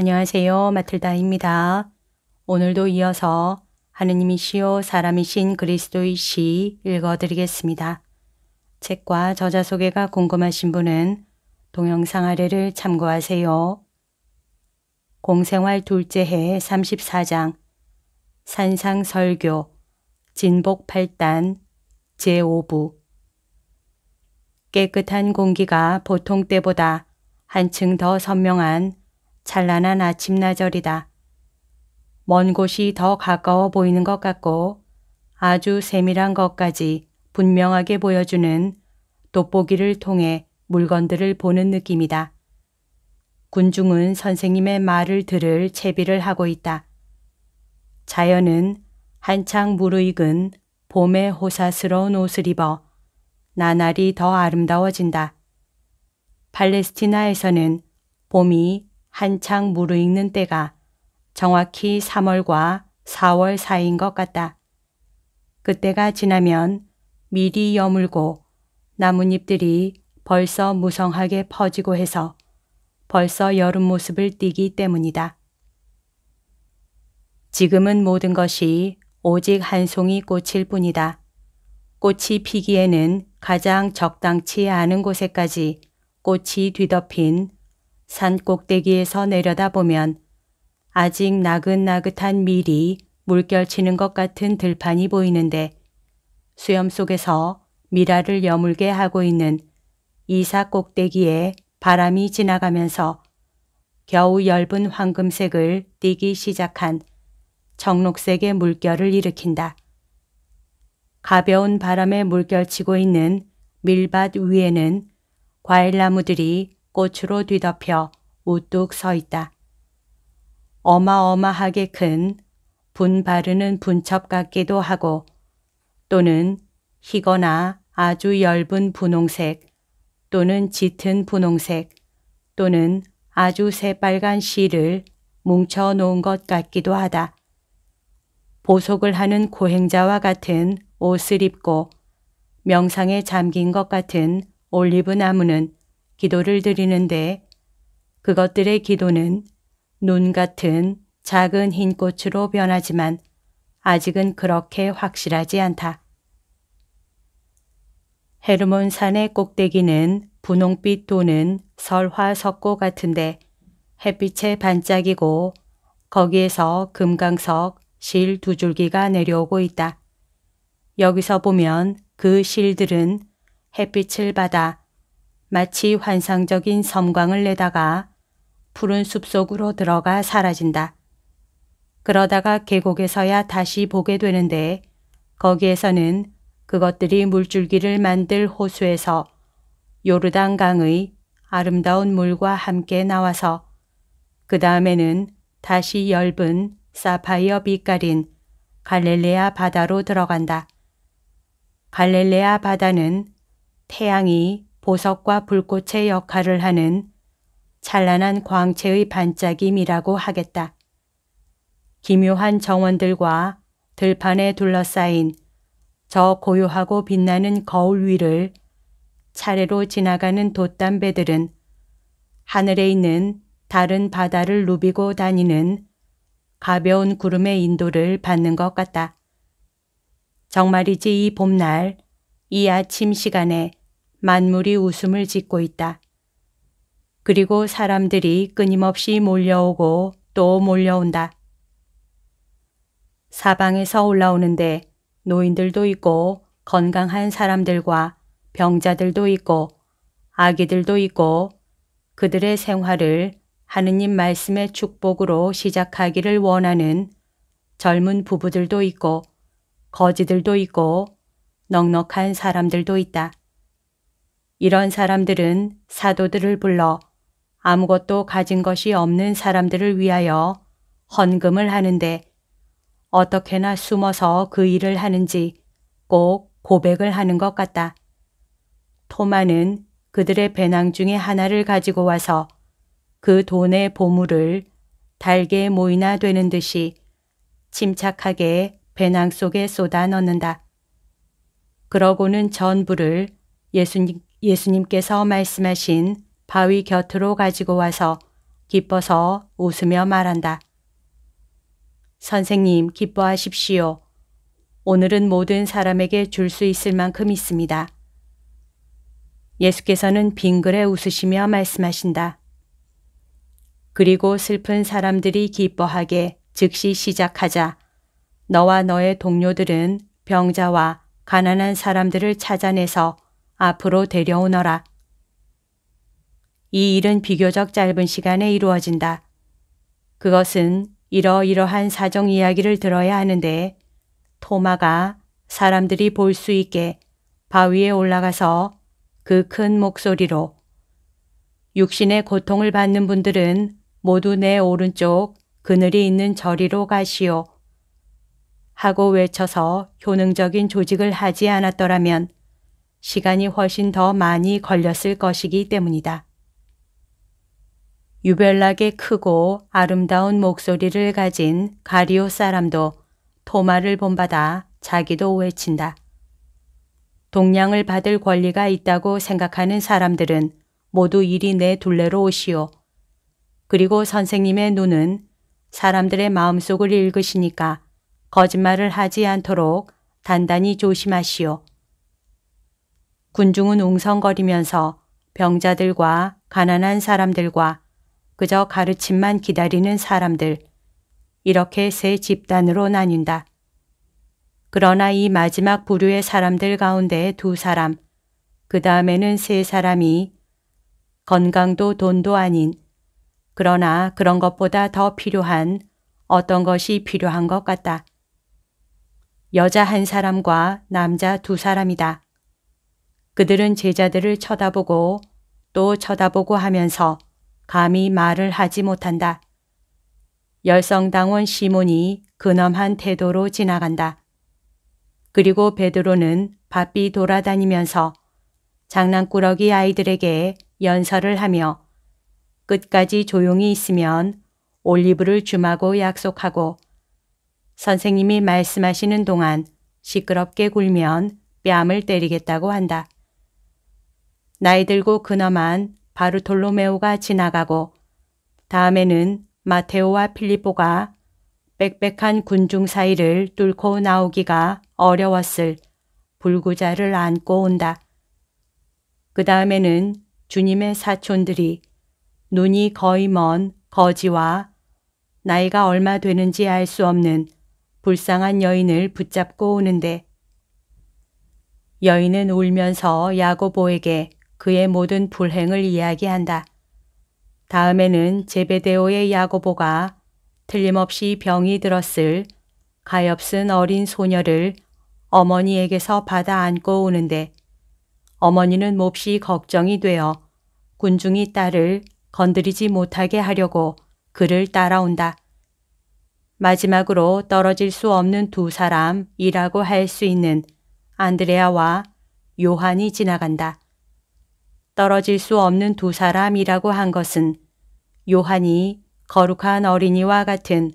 안녕하세요. 마틀다입니다. 오늘도 이어서 하느님이시요 사람이신 그리스도의 시 읽어드리겠습니다. 책과 저자 소개가 궁금하신 분은 동영상 아래를 참고하세요. 공생활 둘째 해 34장 산상설교 진복 8단 제5부 깨끗한 공기가 보통 때보다 한층 더 선명한 찬란한 아침나절이다. 먼 곳이 더 가까워 보이는 것 같고 아주 세밀한 것까지 분명하게 보여주는 돋보기를 통해 물건들을 보는 느낌이다. 군중은 선생님의 말을 들을 채비를 하고 있다. 자연은 한창 무르익은 봄의 호사스러운 옷을 입어 나날이 더 아름다워진다. 팔레스티나에서는 봄이 한창 무르익는 때가 정확히 3월과 4월 사이인 것 같다. 그때가 지나면 밀이 여물고 나뭇잎들이 벌써 무성하게 퍼지고 해서 벌써 여름 모습을 띠기 때문이다. 지금은 모든 것이 오직 한 송이 꽃일 뿐이다. 꽃이 피기에는 가장 적당치 않은 곳에까지 꽃이 뒤덮인 산 꼭대기에서 내려다보면 아직 나긋나긋한 밀이 물결치는 것 같은 들판이 보이는데 수염 속에서 밀알을 여물게 하고 있는 이사 꼭대기에 바람이 지나가면서 겨우 엷은 황금색을 띠기 시작한 청록색의 물결을 일으킨다. 가벼운 바람에 물결치고 있는 밀밭 위에는 과일나무들이 꽃으로 뒤덮여 우뚝 서 있다. 어마어마하게 큰 분 바르는 분첩 같기도 하고 또는 희거나 아주 엷은 분홍색 또는 짙은 분홍색 또는 아주 새빨간 실을 뭉쳐 놓은 것 같기도 하다. 보속을 하는 고행자와 같은 옷을 입고 명상에 잠긴 것 같은 올리브 나무는 기도를 드리는데 그것들의 기도는 눈 같은 작은 흰 꽃으로 변하지만 아직은 그렇게 확실하지 않다. 헤르몬 산의 꼭대기는 분홍빛 도는 설화석고 같은데 햇빛에 반짝이고 거기에서 금강석 실 2줄기가 내려오고 있다. 여기서 보면 그 실들은 햇빛을 받아 마치 환상적인 섬광을 내다가 푸른 숲속으로 들어가 사라진다. 그러다가 계곡에서야 다시 보게 되는데 거기에서는 그것들이 물줄기를 만들 호수에서 요르단 강의 아름다운 물과 함께 나와서 그 다음에는 다시 엷은 사파이어 빛깔인 갈릴레아 바다로 들어간다. 갈릴레아 바다는 태양이 보석과 불꽃의 역할을 하는 찬란한 광채의 반짝임이라고 하겠다. 기묘한 정원들과 들판에 둘러싸인 저 고요하고 빛나는 거울 위를 차례로 지나가는 돛담배들은 하늘에 있는 다른 바다를 누비고 다니는 가벼운 구름의 인도를 받는 것 같다. 정말이지 이 봄날, 이 아침 시간에 만물이 웃음을 짓고 있다. 그리고 사람들이 끊임없이 몰려오고 또 몰려온다. 사방에서 올라오는데 노인들도 있고 건강한 사람들과 병자들도 있고 아기들도 있고 그들의 생활을 하느님 말씀의 축복으로 시작하기를 원하는 젊은 부부들도 있고 거지들도 있고 넉넉한 사람들도 있다. 이런 사람들은 사도들을 불러 아무것도 가진 것이 없는 사람들을 위하여 헌금을 하는데 어떻게나 숨어서 그 일을 하는지 꼭 고백을 하는 것 같다. 토마는 그들의 배낭 중에 하나를 가지고 와서 그 돈의 보물을 달게 모이나 되는 듯이 침착하게 배낭 속에 쏟아 넣는다. 그러고는 전부를 예수님께서 말씀하신 바위 곁으로 가지고 와서 기뻐서 웃으며 말한다. 선생님, 기뻐하십시오. 오늘은 모든 사람에게 줄 수 있을 만큼 있습니다. 예수께서는 빙그레 웃으시며 말씀하신다. 그리고 슬픈 사람들이 기뻐하게 즉시 시작하자 너와 너의 동료들은 병자와 가난한 사람들을 찾아내서 앞으로 데려오너라. 이 일은 비교적 짧은 시간에 이루어진다. 그것은 이러이러한 사정 이야기를 들어야 하는데 토마가 사람들이 볼 수 있게 바위에 올라가서 그 큰 목소리로 육신의 고통을 받는 분들은 모두 내 오른쪽 그늘이 있는 저리로 가시오. 하고 외쳐서 효능적인 조직을 하지 않았더라면 시간이 훨씬 더 많이 걸렸을 것이기 때문이다. 유별나게 크고 아름다운 목소리를 가진 가리오 사람도 토마를 본받아 자기도 외친다. 동량을 받을 권리가 있다고 생각하는 사람들은 모두 이리 내 둘레로 오시오. 그리고 선생님의 눈은 사람들의 마음속을 읽으시니까 거짓말을 하지 않도록 단단히 조심하시오. 군중은 웅성거리면서 병자들과 가난한 사람들과 그저 가르침만 기다리는 사람들, 이렇게 세 집단으로 나뉜다. 그러나 이 마지막 부류의 사람들 가운데 두 사람, 그 다음에는 세 사람이 건강도 돈도 아닌, 그러나 그런 것보다 더 필요한 어떤 것이 필요한 것 같다. 여자 한 사람과 남자 두 사람이다. 그들은 제자들을 쳐다보고 또 쳐다보고 하면서 감히 말을 하지 못한다. 열성당원 시몬이 근엄한 태도로 지나간다. 그리고 베드로는 바삐 돌아다니면서 장난꾸러기 아이들에게 연설을 하며 끝까지 조용히 있으면 올리브를 주마고 약속하고 선생님이 말씀하시는 동안 시끄럽게 굴면 뺨을 때리겠다고 한다. 나이 들고 근엄한 바르톨로메오가 지나가고 다음에는 마테오와 필리포가 빽빽한 군중 사이를 뚫고 나오기가 어려웠을 불구자를 안고 온다. 그 다음에는 주님의 사촌들이 눈이 거의 먼 거지와 나이가 얼마 되는지 알 수 없는 불쌍한 여인을 붙잡고 오는데 여인은 울면서 야고보에게 그의 모든 불행을 이야기한다. 다음에는 제베데오의 야고보가 틀림없이 병이 들었을 가엾은 어린 소녀를 어머니에게서 받아 안고 오는데 어머니는 몹시 걱정이 되어 군중이 딸을 건드리지 못하게 하려고 그를 따라온다. 마지막으로 떨어질 수 없는 두 사람이라고 할 수 있는 안드레아와 요한이 지나간다. 떨어질 수 없는 두 사람이라고 한 것은 요한이 거룩한 어린이와 같은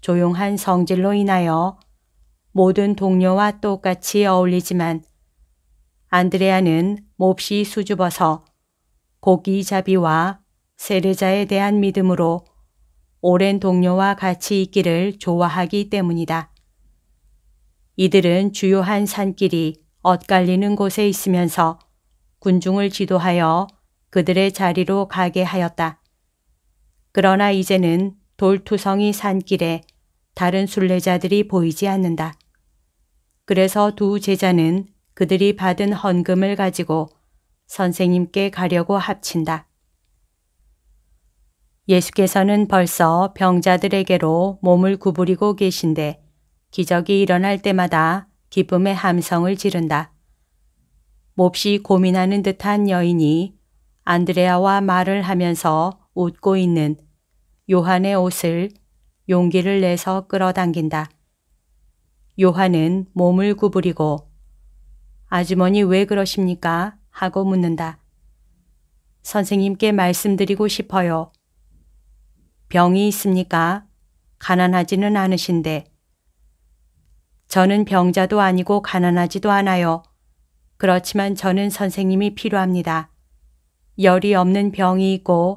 조용한 성질로 인하여 모든 동료와 똑같이 어울리지만 안드레아는 몹시 수줍어서 고기잡이와 세례자에 대한 믿음으로 오랜 동료와 같이 있기를 좋아하기 때문이다. 이들은 주요한 산길이 엇갈리는 곳에 있으면서 군중을 지도하여 그들의 자리로 가게 하였다. 그러나 이제는 돌투성이 산길에 다른 순례자들이 보이지 않는다. 그래서 두 제자는 그들이 받은 헌금을 가지고 선생님께 가려고 합친다. 예수께서는 벌써 병자들에게로 몸을 구부리고 계신데 기적이 일어날 때마다 기쁨의 함성을 지른다. 몹시 고민하는 듯한 여인이 안드레아와 말을 하면서 웃고 있는 요한의 옷을 용기를 내서 끌어당긴다. 요한은 몸을 구부리고 아주머니 왜 그러십니까? 하고 묻는다. 선생님께 말씀드리고 싶어요. 병이 있습니까? 가난하지는 않으신데. 저는 병자도 아니고 가난하지도 않아요. 그렇지만 저는 선생님이 필요합니다. 열이 없는 병이 있고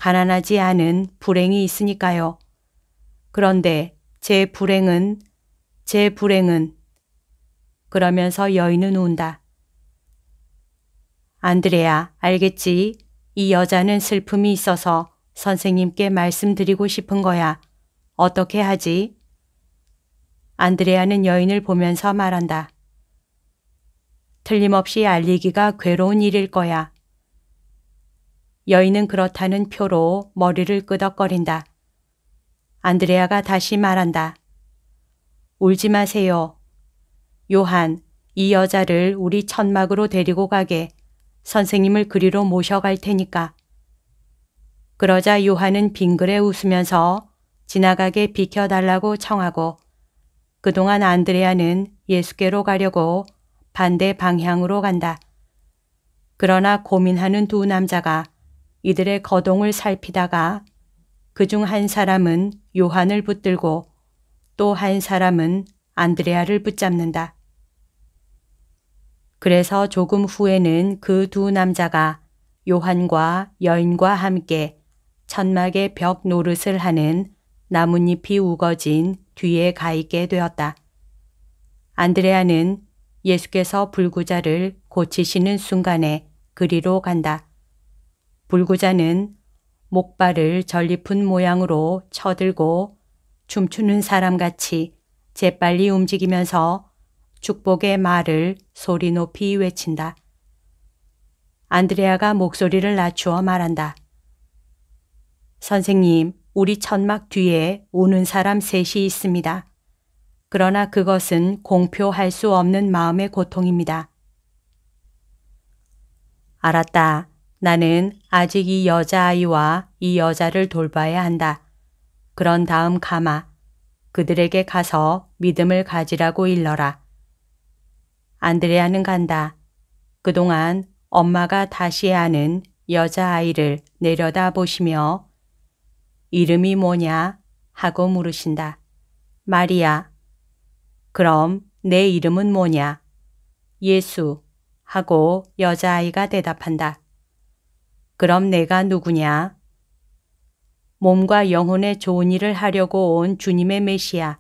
가난하지 않은 불행이 있으니까요. 그런데 제 불행은 그러면서 여인은 운다. 안드레야, 알겠지? 이 여자는 슬픔이 있어서 선생님께 말씀드리고 싶은 거야. 어떻게 하지? 안드레아는 여인을 보면서 말한다. 틀림없이 알리기가 괴로운 일일 거야. 여인은 그렇다는 표로 머리를 끄덕거린다. 안드레아가 다시 말한다. 울지 마세요. 요한, 이 여자를 우리 천막으로 데리고 가게 선생님을 그리로 모셔갈 테니까. 그러자 요한은 빙그레 웃으면서 지나가게 비켜달라고 청하고 그동안 안드레아는 예수께로 가려고 반대 방향으로 간다. 그러나 고민하는 두 남자가 이들의 거동을 살피다가 그중 한 사람은 요한을 붙들고 또 한 사람은 안드레아를 붙잡는다. 그래서 조금 후에는 그 두 남자가 요한과 여인과 함께 천막의 벽 노릇을 하는 나뭇잎이 우거진 뒤에 가 있게 되었다. 안드레아는 예수께서 불구자를 고치시는 순간에 그리로 간다. 불구자는 목발을 전리품 모양으로 쳐들고 춤추는 사람같이 재빨리 움직이면서 축복의 말을 소리 높이 외친다. 안드레아가 목소리를 낮추어 말한다. 선생님, 우리 천막 뒤에 우는 사람 셋이 있습니다. 그러나 그것은 공표할 수 없는 마음의 고통입니다. 알았다. 나는 아직 이 여자아이와 이 여자를 돌봐야 한다. 그런 다음 가마. 그들에게 가서 믿음을 가지라고 일러라. 안드레아는 간다. 그동안 엄마가 다시 아는 여자아이를 내려다 보시며 이름이 뭐냐 하고 물으신다. 마리아. 그럼 내 이름은 뭐냐? 예수 하고 여자아이가 대답한다. 그럼 내가 누구냐? 몸과 영혼의 좋은 일을 하려고 온 주님의 메시아.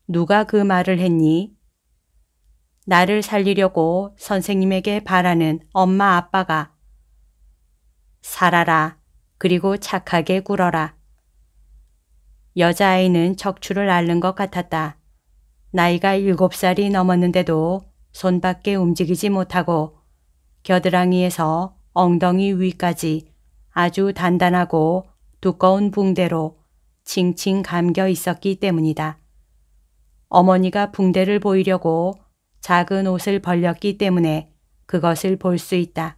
누가 그 말을 했니? 나를 살리려고 선생님에게 바라는 엄마 아빠가. 살아라. 그리고 착하게 굴어라. 여자아이는 척추를 앓는 것 같았다. 나이가 7살이 넘었는데도 손밖에 움직이지 못하고 겨드랑이에서 엉덩이 위까지 아주 단단하고 두꺼운 붕대로 칭칭 감겨 있었기 때문이다. 어머니가 붕대를 보이려고 작은 옷을 벌렸기 때문에 그것을 볼 수 있다.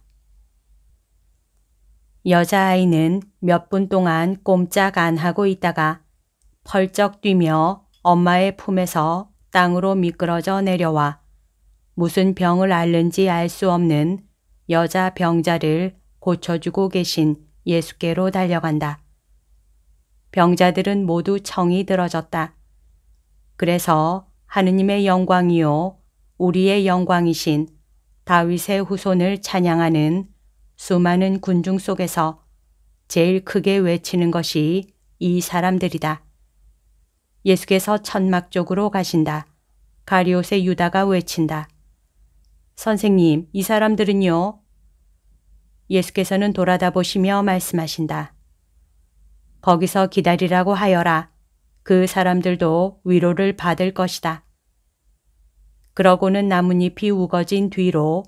여자아이는 몇 분 동안 꼼짝 안 하고 있다가 펄쩍 뛰며 엄마의 품에서 땅으로 미끄러져 내려와 무슨 병을 앓는지 알 수 없는 여자 병자를 고쳐주고 계신 예수께로 달려간다. 병자들은 모두 청이 들어졌다. 그래서 하느님의 영광이요 우리의 영광이신 다윗의 후손을 찬양하는 수많은 군중 속에서 제일 크게 외치는 것이 이 사람들이다. 예수께서 천막 쪽으로 가신다. 가리옷의 유다가 외친다. 선생님, 이 사람들은요? 예수께서는 돌아다 보시며 말씀하신다. 거기서 기다리라고 하여라. 그 사람들도 위로를 받을 것이다. 그러고는 나뭇잎이 우거진 뒤로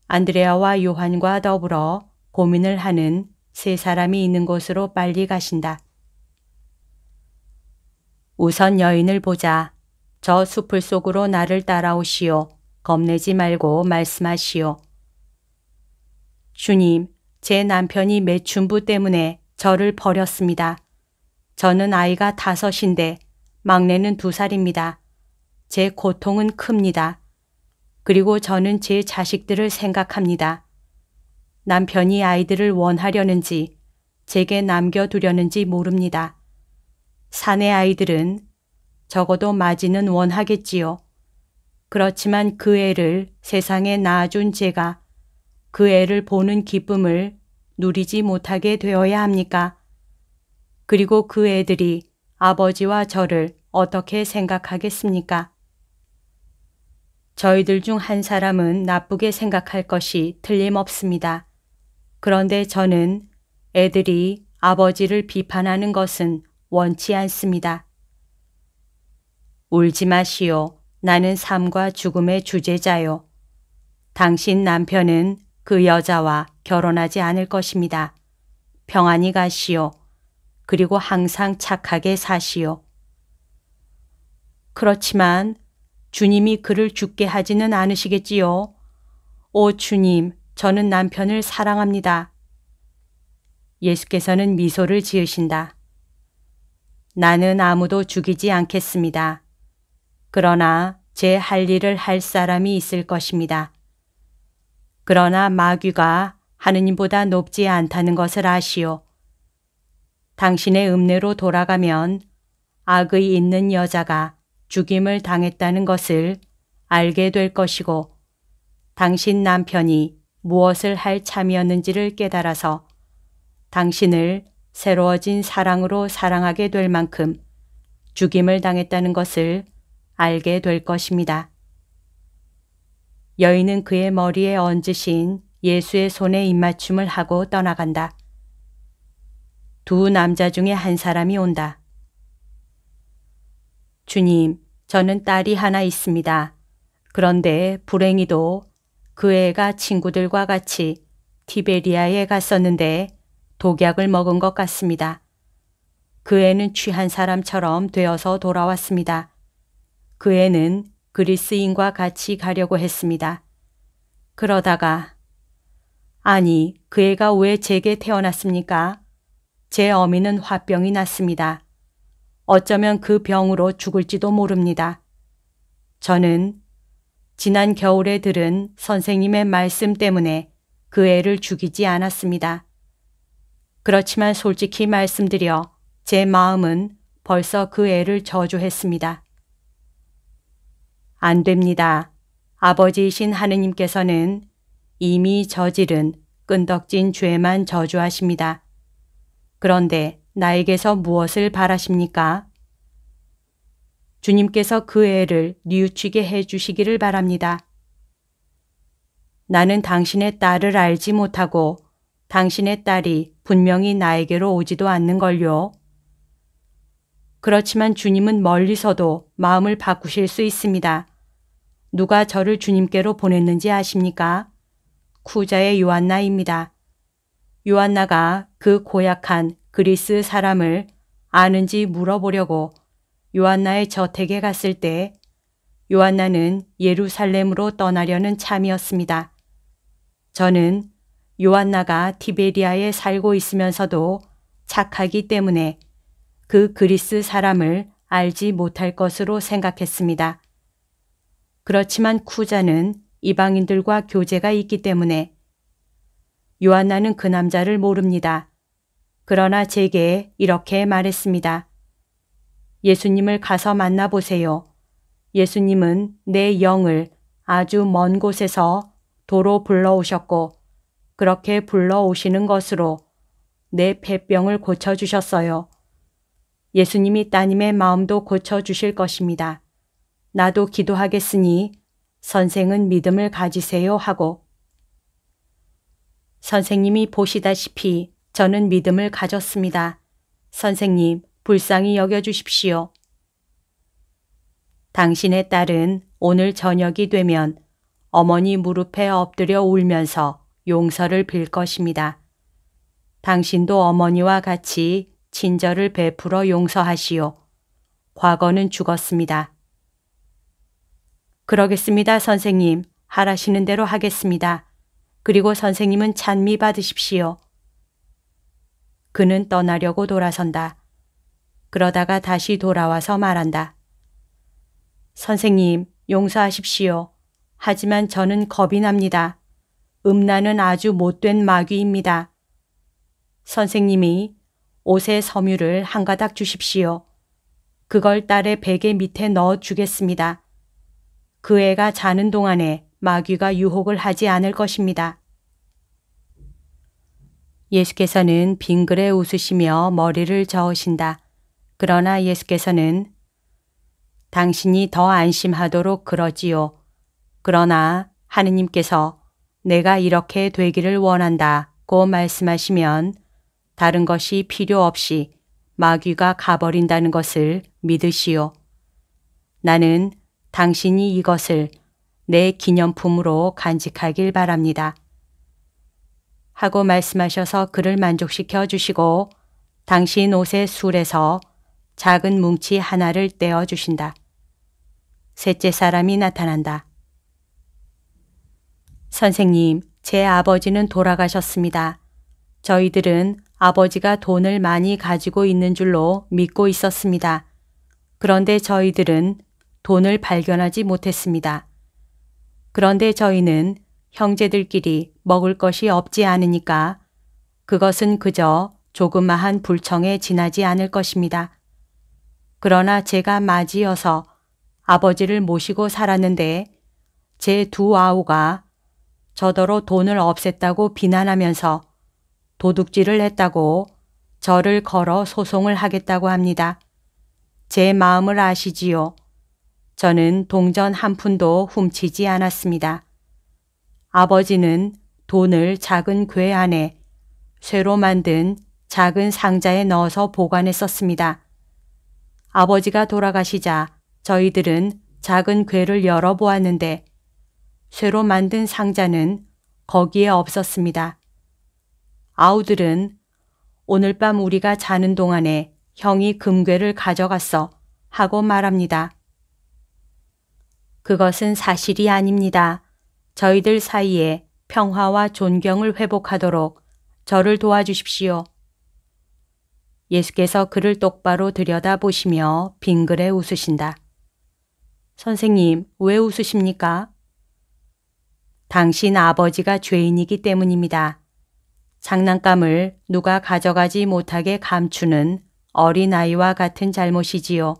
안드레아와 요한과 더불어 고민을 하는 세 사람이 있는 곳으로 빨리 가신다. 우선 여인을 보자. 저 숲을 속으로 나를 따라오시오. 겁내지 말고 말씀하시오. 주님, 제 남편이 매춘부 때문에 저를 버렸습니다. 저는 아이가 5인데 막내는 2살입니다. 제 고통은 큽니다. 그리고 저는 제 자식들을 생각합니다. 남편이 아이들을 원하려는지 제게 남겨두려는지 모릅니다. 사내 아이들은 적어도 마지는 원하겠지요. 그렇지만 그 애를 세상에 낳아준 제가 그 애를 보는 기쁨을 누리지 못하게 되어야 합니까? 그리고 그 애들이 아버지와 저를 어떻게 생각하겠습니까? 저희들 중 한 사람은 나쁘게 생각할 것이 틀림없습니다. 그런데 저는 애들이 아버지를 비판하는 것은 원치 않습니다. 울지 마시오. 나는 삶과 죽음의 주제자요. 당신 남편은 그 여자와 결혼하지 않을 것입니다. 평안히 가시오. 그리고 항상 착하게 사시오. 그렇지만 주님이 그를 죽게 하지는 않으시겠지요. 오 주님, 저는 남편을 사랑합니다. 예수께서는 미소를 지으신다. 나는 아무도 죽이지 않겠습니다. 그러나 제 할 일을 할 사람이 있을 것입니다. 그러나 마귀가 하느님보다 높지 않다는 것을 아시오. 당신의 읍내로 돌아가면 악의 있는 여자가 죽임을 당했다는 것을 알게 될 것이고 당신 남편이 무엇을 할 참이었는지를 깨달아서 당신을 새로워진 사랑으로 사랑하게 될 만큼 죽임을 당했다는 것을 알게 될 것입니다. 여인은 그의 머리에 얹으신 예수의 손에 입맞춤을 하고 떠나간다. 두 남자 중에 한 사람이 온다. 주님, 저는 딸이 하나 있습니다. 그런데 불행히도 그 애가 친구들과 같이 티베리아에 갔었는데 독약을 먹은 것 같습니다. 그 애는 취한 사람처럼 되어서 돌아왔습니다. 그 애는 그리스인과 같이 가려고 했습니다. 그러다가 아니, 그 애가 왜 제게 태어났습니까? 제 어미는 화병이 났습니다. 어쩌면 그 병으로 죽을지도 모릅니다. 저는 지난 겨울에 들은 선생님의 말씀 때문에 그 애를 죽이지 않았습니다. 그렇지만 솔직히 말씀드려 제 마음은 벌써 그 애를 저주했습니다. 안 됩니다. 아버지이신 하느님께서는 이미 저지른 끈덕진 죄만 저주하십니다. 그런데 나에게서 무엇을 바라십니까? 주님께서 그 애를 뉘우치게 해주시기를 바랍니다. 나는 당신의 딸을 알지 못하고 당신의 딸이 분명히 나에게로 오지도 않는걸요. 그렇지만 주님은 멀리서도 마음을 바꾸실 수 있습니다. 누가 저를 주님께로 보냈는지 아십니까? 쿠자의 요한나입니다. 요한나가 그 고약한 그리스 사람을 아는지 물어보려고 요한나의 저택에 갔을 때 요한나는 예루살렘으로 떠나려는 참이었습니다. 저는 요한나가 티베리아에 살고 있으면서도 착하기 때문에 그 그리스 사람을 알지 못할 것으로 생각했습니다. 그렇지만 쿠자는 이방인들과 교제가 있기 때문에 요한나는 그 남자를 모릅니다. 그러나 제게 이렇게 말했습니다. 예수님을 가서 만나보세요. 예수님은 내 영을 아주 먼 곳에서 도로 불러오셨고 그렇게 불러오시는 것으로 내 폐병을 고쳐주셨어요. 예수님이 따님의 마음도 고쳐주실 것입니다. 나도 기도하겠으니 선생은 믿음을 가지세요 하고 선생님이 보시다시피 저는 믿음을 가졌습니다. 선생님, 불쌍히 여겨주십시오. 당신의 딸은 오늘 저녁이 되면 어머니 무릎에 엎드려 울면서 용서를 빌 것입니다. 당신도 어머니와 같이 친절을 베풀어 용서하시오. 과거는 죽었습니다. 그러겠습니다, 선생님. 하라시는 대로 하겠습니다. 그리고 선생님은 찬미 받으십시오. 그는 떠나려고 돌아선다. 그러다가 다시 돌아와서 말한다. 선생님, 용서하십시오. 하지만 저는 겁이 납니다. 음란은 아주 못된 마귀입니다. 선생님이 옷에 섬유를 한 가닥 주십시오. 그걸 딸의 베개 밑에 넣어 주겠습니다. 그 애가 자는 동안에 마귀가 유혹을 하지 않을 것입니다. 예수께서는 빙그레 웃으시며 머리를 저으신다. 그러나 예수께서는 당신이 더 안심하도록 그러지요. 그러나 하느님께서 내가 이렇게 되기를 원한다고 말씀하시면 다른 것이 필요 없이 마귀가 가버린다는 것을 믿으시오. 나는 당신이 이것을 내 기념품으로 간직하길 바랍니다. 하고 말씀하셔서 그를 만족시켜 주시고 당신 옷의 술에서 작은 뭉치 하나를 떼어 주신다. 셋째 사람이 나타난다. 선생님, 제 아버지는 돌아가셨습니다. 저희들은 아버지가 돈을 많이 가지고 있는 줄로 믿고 있었습니다. 그런데 저희들은 돈을 발견하지 못했습니다. 그런데 저희는 형제들끼리 먹을 것이 없지 않으니까 그것은 그저 조그마한 불청에 지나지 않을 것입니다. 그러나 제가 맞이어서 아버지를 모시고 살았는데 제 두 아우가 저더러 돈을 없앴다고 비난하면서 도둑질을 했다고 저를 걸어 소송을 하겠다고 합니다. 제 마음을 아시지요? 저는 동전 한 푼도 훔치지 않았습니다. 아버지는 돈을 작은 궤 안에 쇠로 만든 작은 상자에 넣어서 보관했었습니다. 아버지가 돌아가시자 저희들은 작은 궤를 열어보았는데 쇠로 만든 상자는 거기에 없었습니다. 아우들은 오늘 밤 우리가 자는 동안에 형이 금괴를 가져갔어 하고 말합니다. 그것은 사실이 아닙니다. 저희들 사이에 평화와 존경을 회복하도록 저를 도와주십시오. 예수께서 그를 똑바로 들여다보시며 빙그레 웃으신다. 선생님, 왜 웃으십니까? 당신 아버지가 죄인이기 때문입니다. 장난감을 누가 가져가지 못하게 감추는 어린아이와 같은 잘못이지요.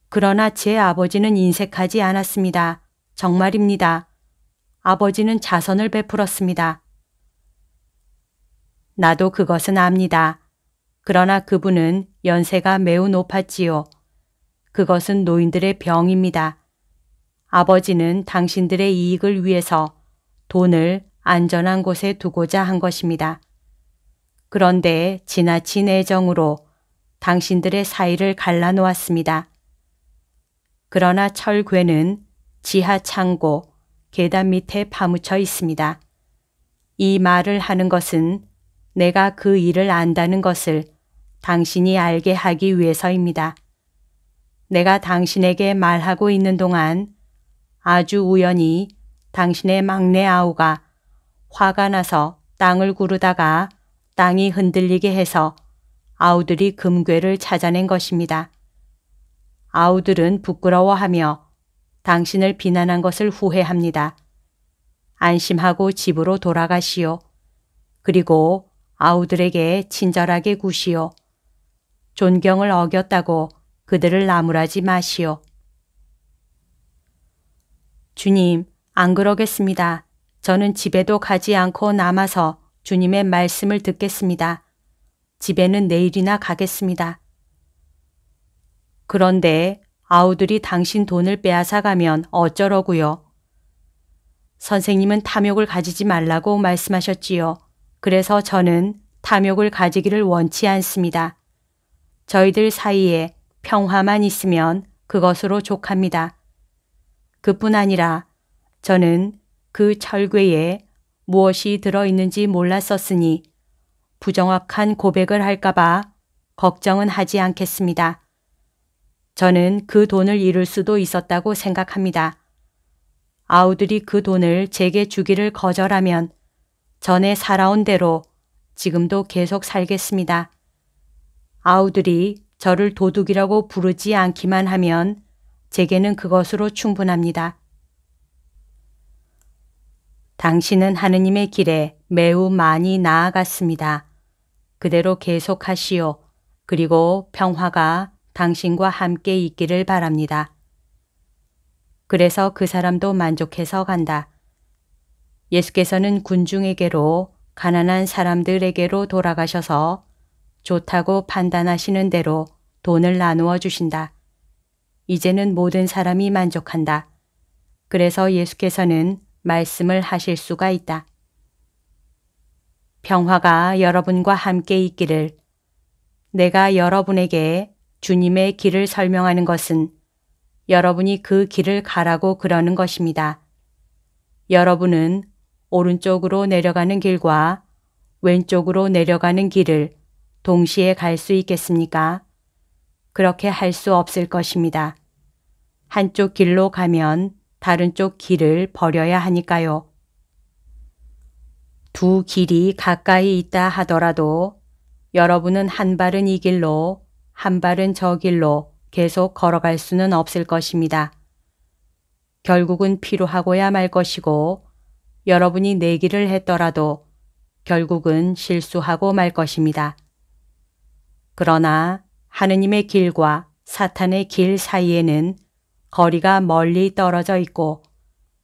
그러나 제 아버지는 인색하지 않았습니다. 정말입니다. 아버지는 자선을 베풀었습니다. 나도 그것은 압니다. 그러나 그분은 연세가 매우 높았지요. 그것은 노인들의 병입니다. 아버지는 당신들의 이익을 위해서 돈을 안전한 곳에 두고자 한 것입니다. 그런데 지나친 애정으로 당신들의 사이를 갈라놓았습니다. 그러나 철괴는 지하 창고, 계단 밑에 파묻혀 있습니다. 이 말을 하는 것은 내가 그 일을 안다는 것을 당신이 알게 하기 위해서입니다. 내가 당신에게 말하고 있는 동안 아주 우연히 당신의 막내 아우가 화가 나서 땅을 구르다가 땅이 흔들리게 해서 아우들이 금괴를 찾아낸 것입니다. 아우들은 부끄러워하며 당신을 비난한 것을 후회합니다. 안심하고 집으로 돌아가시오. 그리고 아우들에게 친절하게 구시오. 존경을 어겼다고 그들을 나무라지 마시오. 주님, 안 그러겠습니다. 저는 집에도 가지 않고 남아서 주님의 말씀을 듣겠습니다. 집에는 내일이나 가겠습니다. 그런데 아우들이 당신 돈을 빼앗아 가면 어쩌려고요? 선생님은 탐욕을 가지지 말라고 말씀하셨지요. 그래서 저는 탐욕을 가지기를 원치 않습니다. 저희들 사이에 평화만 있으면 그것으로 족합니다. 그뿐 아니라 저는 그 철괴에 무엇이 들어있는지 몰랐었으니 부정확한 고백을 할까봐 걱정은 하지 않겠습니다. 저는 그 돈을 잃을 수도 있었다고 생각합니다. 아우들이 그 돈을 제게 주기를 거절하면 전에 살아온 대로 지금도 계속 살겠습니다. 아우들이 저를 도둑이라고 부르지 않기만 하면 제게는 그것으로 충분합니다. 당신은 하느님의 길에 매우 많이 나아갔습니다. 그대로 계속하시오. 그리고 평화가 당신과 함께 있기를 바랍니다. 그래서 그 사람도 만족해서 간다. 예수께서는 군중에게로 가난한 사람들에게로 돌아가셔서 좋다고 판단하시는 대로 돈을 나누어 주신다. 이제는 모든 사람이 만족한다. 그래서 예수께서는 말씀을 하실 수가 있다. 평화가 여러분과 함께 있기를. 내가 여러분에게 주님의 길을 설명하는 것은 여러분이 그 길을 가라고 그러는 것입니다. 여러분은 오른쪽으로 내려가는 길과 왼쪽으로 내려가는 길을 동시에 갈 수 있겠습니까? 그렇게 할 수 없을 것입니다. 한쪽 길로 가면 다른 쪽 길을 버려야 하니까요. 두 길이 가까이 있다 하더라도 여러분은 한 발은 이 길로, 한 발은 저 길로 계속 걸어갈 수는 없을 것입니다. 결국은 피로하고야 말 것이고 여러분이 내기를 했더라도 결국은 실수하고 말 것입니다. 그러나 하느님의 길과 사탄의 길 사이에는 거리가 멀리 떨어져 있고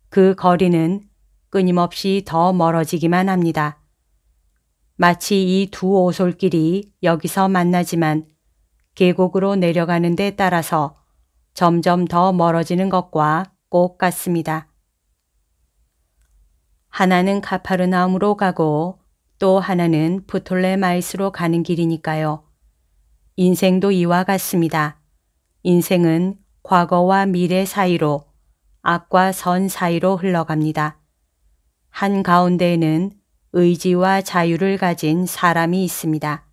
그 거리는 끊임없이 더 멀어지기만 합니다. 마치 이 두 오솔길이 여기서 만나지만 계곡으로 내려가는 데 따라서 점점 더 멀어지는 것과 꼭 같습니다. 하나는 가파르나움으로 가고 또 하나는 프톨레마이스로 가는 길이니까요. 인생도 이와 같습니다. 인생은 과거와 미래 사이로, 악과 선 사이로 흘러갑니다. 한가운데에는 의지와 자유를 가진 사람이 있습니다.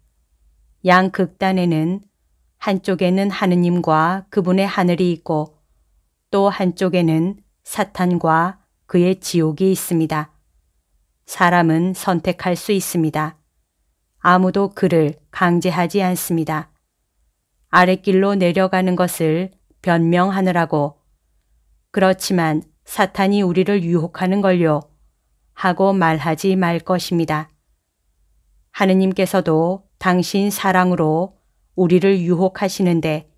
양극단에는 한쪽에는 하느님과 그분의 하늘이 있고 또 한쪽에는 사탄과 그의 지옥이 있습니다. 사람은 선택할 수 있습니다. 아무도 그를 강제하지 않습니다. 아랫길로 내려가는 것을 변명하느라고 그렇지만 사탄이 우리를 유혹하는 걸요 하고 말하지 말 것입니다. 하느님께서도 당신 사랑으로 우리를 유혹하시는데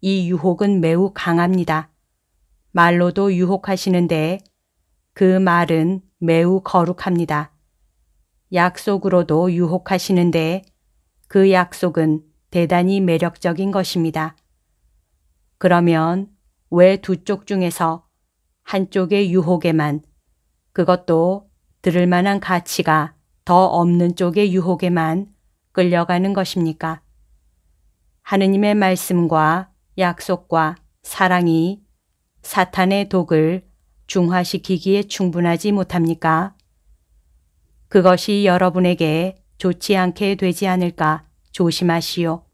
이 유혹은 매우 강합니다. 말로도 유혹하시는데 그 말은 매우 거룩합니다. 약속으로도 유혹하시는데 그 약속은 대단히 매력적인 것입니다. 그러면 왜 두 쪽 중에서 한쪽의 유혹에만, 그것도 들을 만한 가치가 더 없는 쪽의 유혹에만 끌려가는 것입니까? 하느님의 말씀과 약속과 사랑이 사탄의 독을 중화시키기에 충분하지 못합니까? 그것이 여러분에게 좋지 않게 되지 않을까 조심하시오.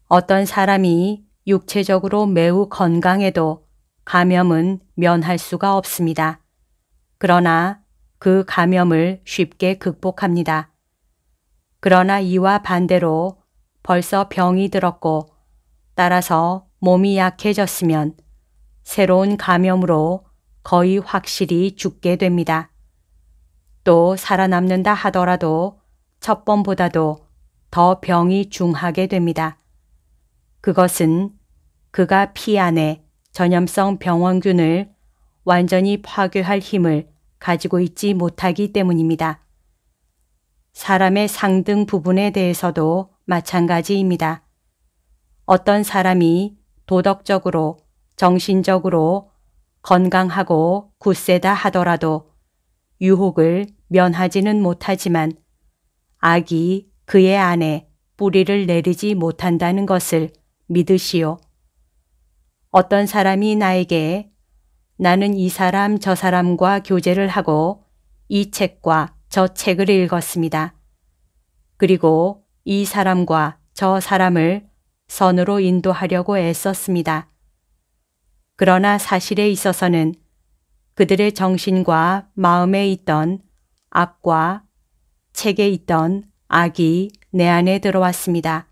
어떤 사람이 육체적으로 매우 건강해도 감염은 면할 수가 없습니다. 그러나 그 감염을 쉽게 극복합니다. 그러나 이와 반대로 벌써 병이 들었고 따라서 몸이 약해졌으면 새로운 감염으로 거의 확실히 죽게 됩니다. 또 살아남는다 하더라도 첫 번보다도 더 병이 중하게 됩니다. 그것은 그가 피 안에 전염성 병원균을 완전히 파괴할 힘을 가지고 있지 못하기 때문입니다. 사람의 상등 부분에 대해서도 마찬가지입니다. 어떤 사람이 도덕적으로, 정신적으로 건강하고 굳세다 하더라도 유혹을 면하지는 못하지만 악이 그의 안에 뿌리를 내리지 못한다는 것을 믿으시오. 어떤 사람이 나에게 나는 이 사람 저 사람과 교제를 하고 이 책과 저 책을 읽었습니다. 그리고 이 사람과 저 사람을 선으로 인도하려고 애썼습니다. 그러나 사실에 있어서는 그들의 정신과 마음에 있던 악과 책에 있던 악이 내 안에 들어왔습니다.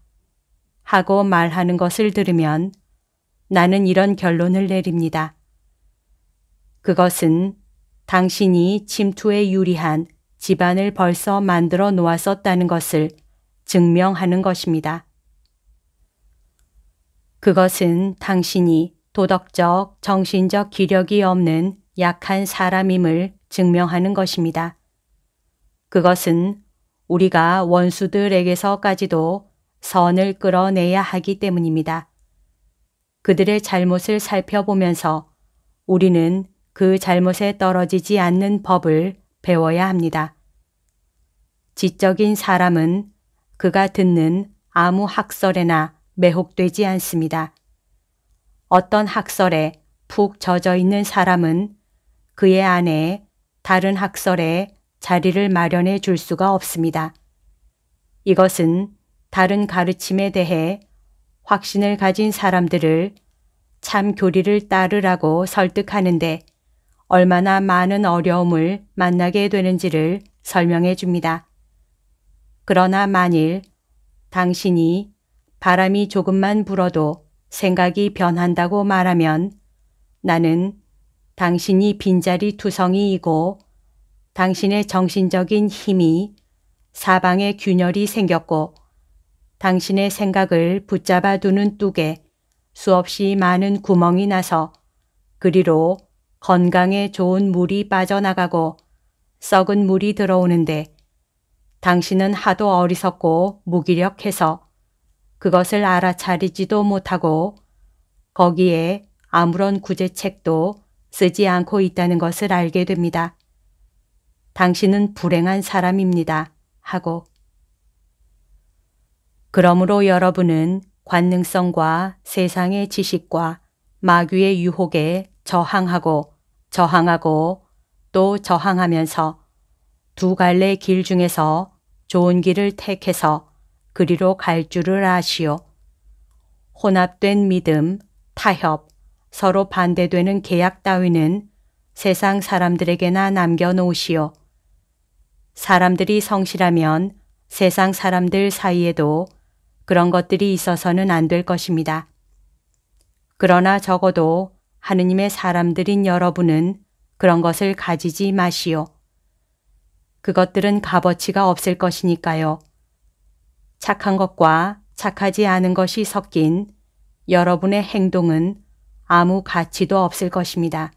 하고 말하는 것을 들으면 나는 이런 결론을 내립니다. 그것은 당신이 침투에 유리한 집안을 벌써 만들어 놓았었다는 것을 증명하는 것입니다. 그것은 당신이 도덕적, 정신적 기력이 없는 약한 사람임을 증명하는 것입니다. 그것은 우리가 원수들에게서까지도 선을 끌어내야 하기 때문입니다. 그들의 잘못을 살펴보면서 우리는 그 잘못에 떨어지지 않는 법을 배워야 합니다. 지적인 사람은 그가 듣는 아무 학설에나 매혹되지 않습니다. 어떤 학설에 푹 젖어 있는 사람은 그의 안에 다른 학설에 자리를 마련해 줄 수가 없습니다. 이것은 다른 가르침에 대해 확신을 가진 사람들을 참 교리를 따르라고 설득하는데 얼마나 많은 어려움을 만나게 되는지를 설명해 줍니다. 그러나 만일 당신이 바람이 조금만 불어도 생각이 변한다고 말하면 나는 당신이 빈자리 투성이이고 당신의 정신적인 힘이 사방에 균열이 생겼고 당신의 생각을 붙잡아 두는 뚝에 수없이 많은 구멍이 나서 그리로 건강에 좋은 물이 빠져나가고 썩은 물이 들어오는데 당신은 하도 어리석고 무기력해서 그것을 알아차리지도 못하고 거기에 아무런 구제책도 쓰지 않고 있다는 것을 알게 됩니다. 당신은 불행한 사람입니다. 하고 그러므로 여러분은 관능성과 세상의 지식과 마귀의 유혹에 저항하고 또 저항하면서 두 갈래 길 중에서 좋은 길을 택해서 그리로 갈 줄을 아시오. 혼합된 믿음, 타협, 서로 반대되는 계약 따위는 세상 사람들에게나 남겨놓으시오. 사람들이 성실하면 세상 사람들 사이에도 그런 것들이 있어서는 안 될 것입니다. 그러나 적어도 하느님의 사람들인 여러분은 그런 것을 가지지 마시오. 그것들은 값어치가 없을 것이니까요. 착한 것과 착하지 않은 것이 섞인 여러분의 행동은 아무 가치도 없을 것입니다.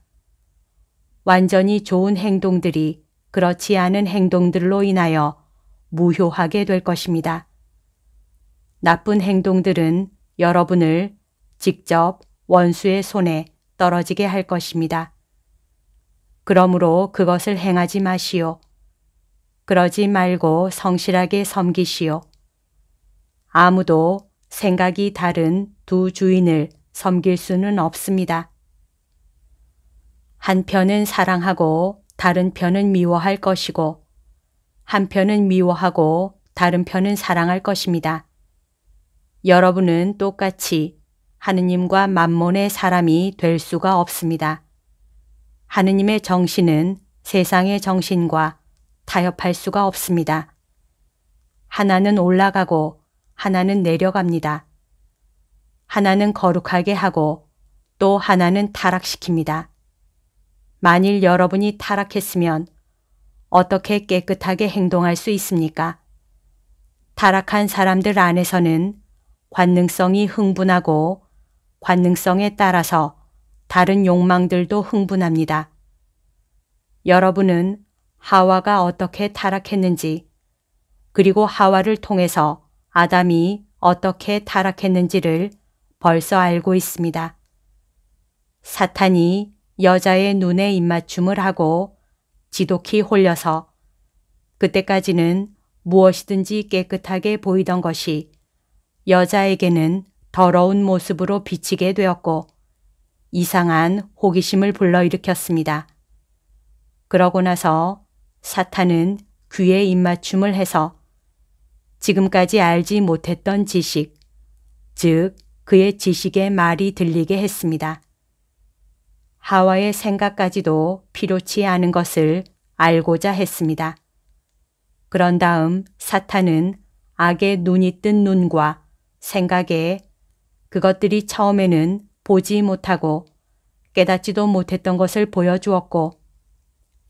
완전히 좋은 행동들이 그렇지 않은 행동들로 인하여 무효하게 될 것입니다. 나쁜 행동들은 여러분을 직접 원수의 손에 떨어지게 할 것입니다. 그러므로 그것을 행하지 마시오. 그러지 말고 성실하게 섬기시오. 아무도 생각이 다른 두 주인을 섬길 수는 없습니다. 한 편은 사랑하고 다른 편은 미워할 것이고 한 편은 미워하고 다른 편은 사랑할 것입니다. 여러분은 똑같이 하느님과 만몬의 사람이 될 수가 없습니다. 하느님의 정신은 세상의 정신과 타협할 수가 없습니다. 하나는 올라가고 하나는 내려갑니다. 하나는 거룩하게 하고 또 하나는 타락시킵니다. 만일 여러분이 타락했으면 어떻게 깨끗하게 행동할 수 있습니까? 타락한 사람들 안에서는 관능성이 흥분하고 관능성에 따라서 다른 욕망들도 흥분합니다. 여러분은 하와가 어떻게 타락했는지 그리고 하와를 통해서 아담이 어떻게 타락했는지를 벌써 알고 있습니다. 사탄이 여자의 눈에 입맞춤을 하고 지독히 홀려서 그때까지는 무엇이든지 깨끗하게 보이던 것이 여자에게는 더러운 모습으로 비치게 되었고 이상한 호기심을 불러일으켰습니다. 그러고 나서 사탄은 귀에 입맞춤을 해서 지금까지 알지 못했던 지식, 즉 그의 지식의 말이 들리게 했습니다. 하와의 생각까지도 필요치 않은 것을 알고자 했습니다. 그런 다음 사탄은 악의 눈이 뜬 눈과 생각에 그것들이 처음에는 보지 못하고 깨닫지도 못했던 것을 보여주었고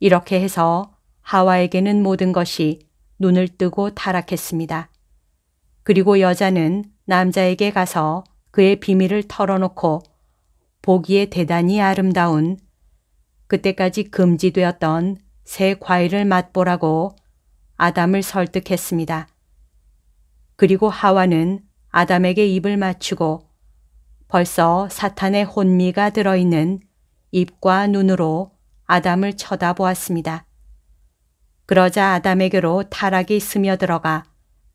이렇게 해서 하와에게는 모든 것이 눈을 뜨고 타락했습니다. 그리고 여자는 남자에게 가서 그의 비밀을 털어놓고 보기에 대단히 아름다운 그때까지 금지되었던 새 과일을 맛보라고 아담을 설득했습니다. 그리고 하와는 아담에게 입을 맞추고 벌써 사탄의 혼미가 들어있는 입과 눈으로 아담을 쳐다보았습니다. 그러자 아담에게로 타락이 스며들어가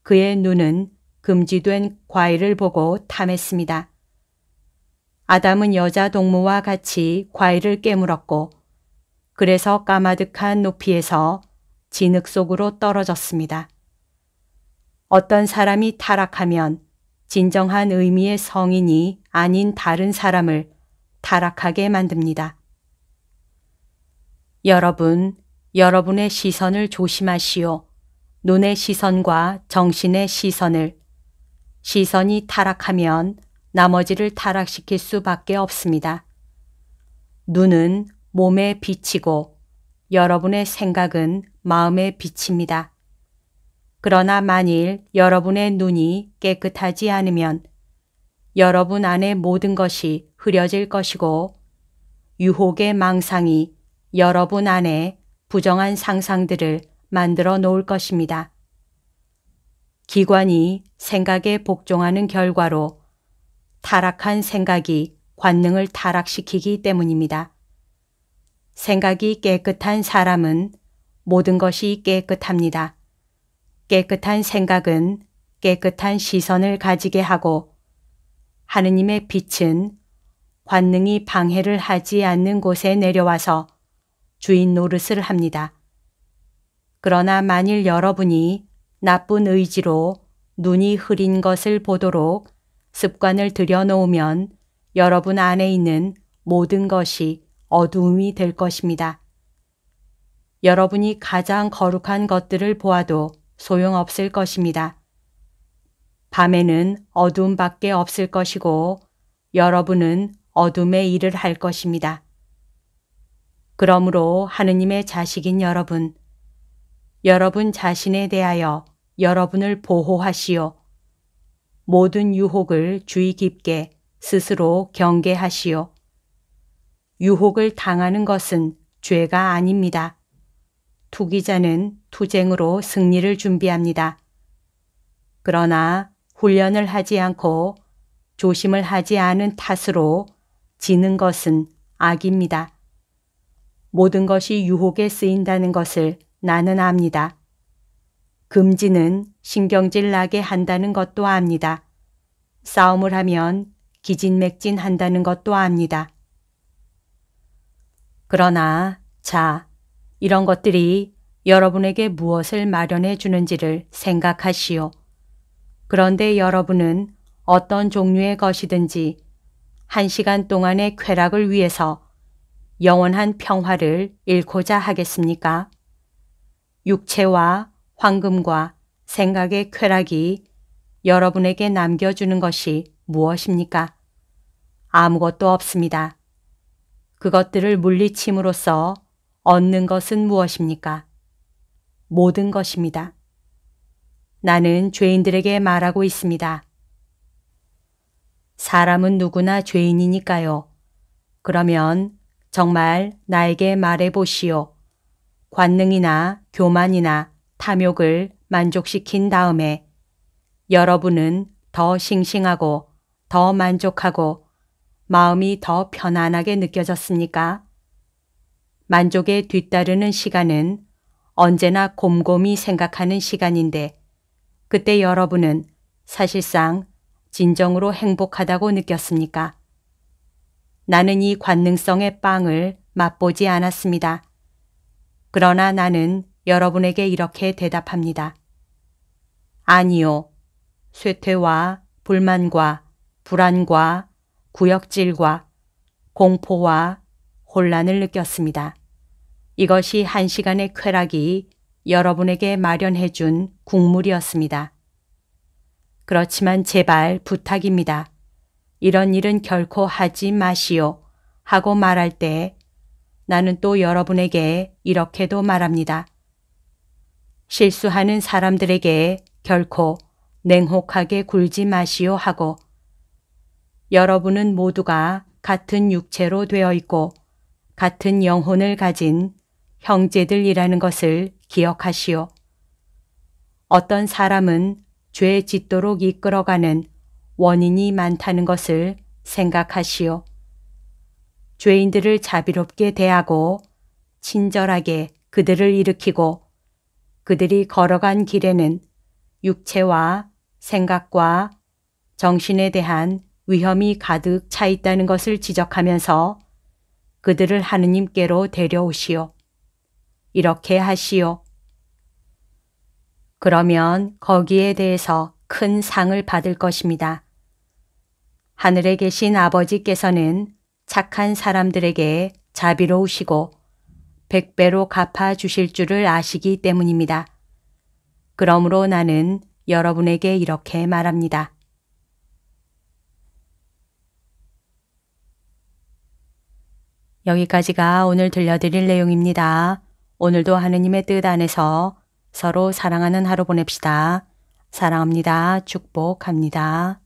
그의 눈은 금지된 과일을 보고 탐했습니다. 아담은 여자 동무와 같이 과일을 깨물었고 그래서 까마득한 높이에서 진흙 속으로 떨어졌습니다. 어떤 사람이 타락하면 진정한 의미의 성인이 아닌 다른 사람을 타락하게 만듭니다. 여러분, 여러분의 시선을 조심하시오. 눈의 시선과 정신의 시선을. 시선이 타락하면 나머지를 타락시킬 수밖에 없습니다. 눈은 몸의 빛이고 여러분의 생각은 마음의 빛입니다. 그러나 만일 여러분의 눈이 깨끗하지 않으면 여러분 안의 모든 것이 흐려질 것이고 유혹의 망상이 여러분 안에 부정한 상상들을 만들어 놓을 것입니다. 기관이 생각에 복종하는 결과로 타락한 생각이 관능을 타락시키기 때문입니다. 생각이 깨끗한 사람은 모든 것이 깨끗합니다. 깨끗한 생각은 깨끗한 시선을 가지게 하고 하느님의 빛은 관능이 방해를 하지 않는 곳에 내려와서 주인 노릇을 합니다. 그러나 만일 여러분이 나쁜 의지로 눈이 흐린 것을 보도록 습관을 들여놓으면 여러분 안에 있는 모든 것이 어두움이 될 것입니다. 여러분이 가장 거룩한 것들을 보아도 소용없을 것입니다. 밤에는 어두움밖에 없을 것이고 여러분은 어둠의 일을 할 것입니다. 그러므로 하느님의 자식인 여러분, 여러분 자신에 대하여 여러분을 보호하시오. 모든 유혹을 주의 깊게 스스로 경계하시오. 유혹을 당하는 것은 죄가 아닙니다. 투기자는 투쟁으로 승리를 준비합니다. 그러나 훈련을 하지 않고 조심을 하지 않은 탓으로 지는 것은 악입니다. 모든 것이 유혹에 쓰인다는 것을 나는 압니다. 금지는 신경질 나게 한다는 것도 압니다. 싸움을 하면 기진맥진 한다는 것도 압니다. 그러나 자, 이런 것들이 여러분에게 무엇을 마련해 주는지를 생각하시오. 그런데 여러분은 어떤 종류의 것이든지 1시간 동안의 쾌락을 위해서 영원한 평화를 잃고자 하겠습니까? 육체와 황금과 생각의 쾌락이 여러분에게 남겨주는 것이 무엇입니까? 아무것도 없습니다. 그것들을 물리침으로써 얻는 것은 무엇입니까? 모든 것입니다. 나는 죄인들에게 말하고 있습니다. 사람은 누구나 죄인이니까요. 그러면 정말 나에게 말해보시오. 관능이나 교만이나 탐욕을 만족시킨 다음에 여러분은 더 싱싱하고 더 만족하고 마음이 더 편안하게 느껴졌습니까? 만족에 뒤따르는 시간은 언제나 곰곰이 생각하는 시간인데 그때 여러분은 사실상 진정으로 행복하다고 느꼈습니까? 나는 이 관능성의 빵을 맛보지 않았습니다. 그러나 나는 여러분에게 이렇게 대답합니다. 아니요. 쇠퇴와 불만과 불안과 구역질과 공포와 혼란을 느꼈습니다. 이것이 1시간의 쾌락이 여러분에게 마련해 준 국물이었습니다. 그렇지만 제발 부탁입니다. 이런 일은 결코 하지 마시오 하고 말할 때 나는 또 여러분에게 이렇게도 말합니다. 실수하는 사람들에게 결코 냉혹하게 굴지 마시오 하고 여러분은 모두가 같은 육체로 되어 있고 같은 영혼을 가진 형제들이라는 것을 기억하시오. 어떤 사람은 죄 짓도록 이끌어가는 원인이 많다는 것을 생각하시오. 죄인들을 자비롭게 대하고 친절하게 그들을 일으키고 그들이 걸어간 길에는 육체와 생각과 정신에 대한 위험이 가득 차 있다는 것을 지적하면서 그들을 하느님께로 데려오시오. 이렇게 하시오. 그러면 거기에 대해서 큰 상을 받을 것입니다. 하늘에 계신 아버지께서는 착한 사람들에게 자비로우시고 100배로 갚아 주실 줄을 아시기 때문입니다. 그러므로 나는 여러분에게 이렇게 말합니다. 여기까지가 오늘 들려드릴 내용입니다. 오늘도 하느님의 뜻 안에서 서로 사랑하는 하루 보냅시다. 사랑합니다. 축복합니다.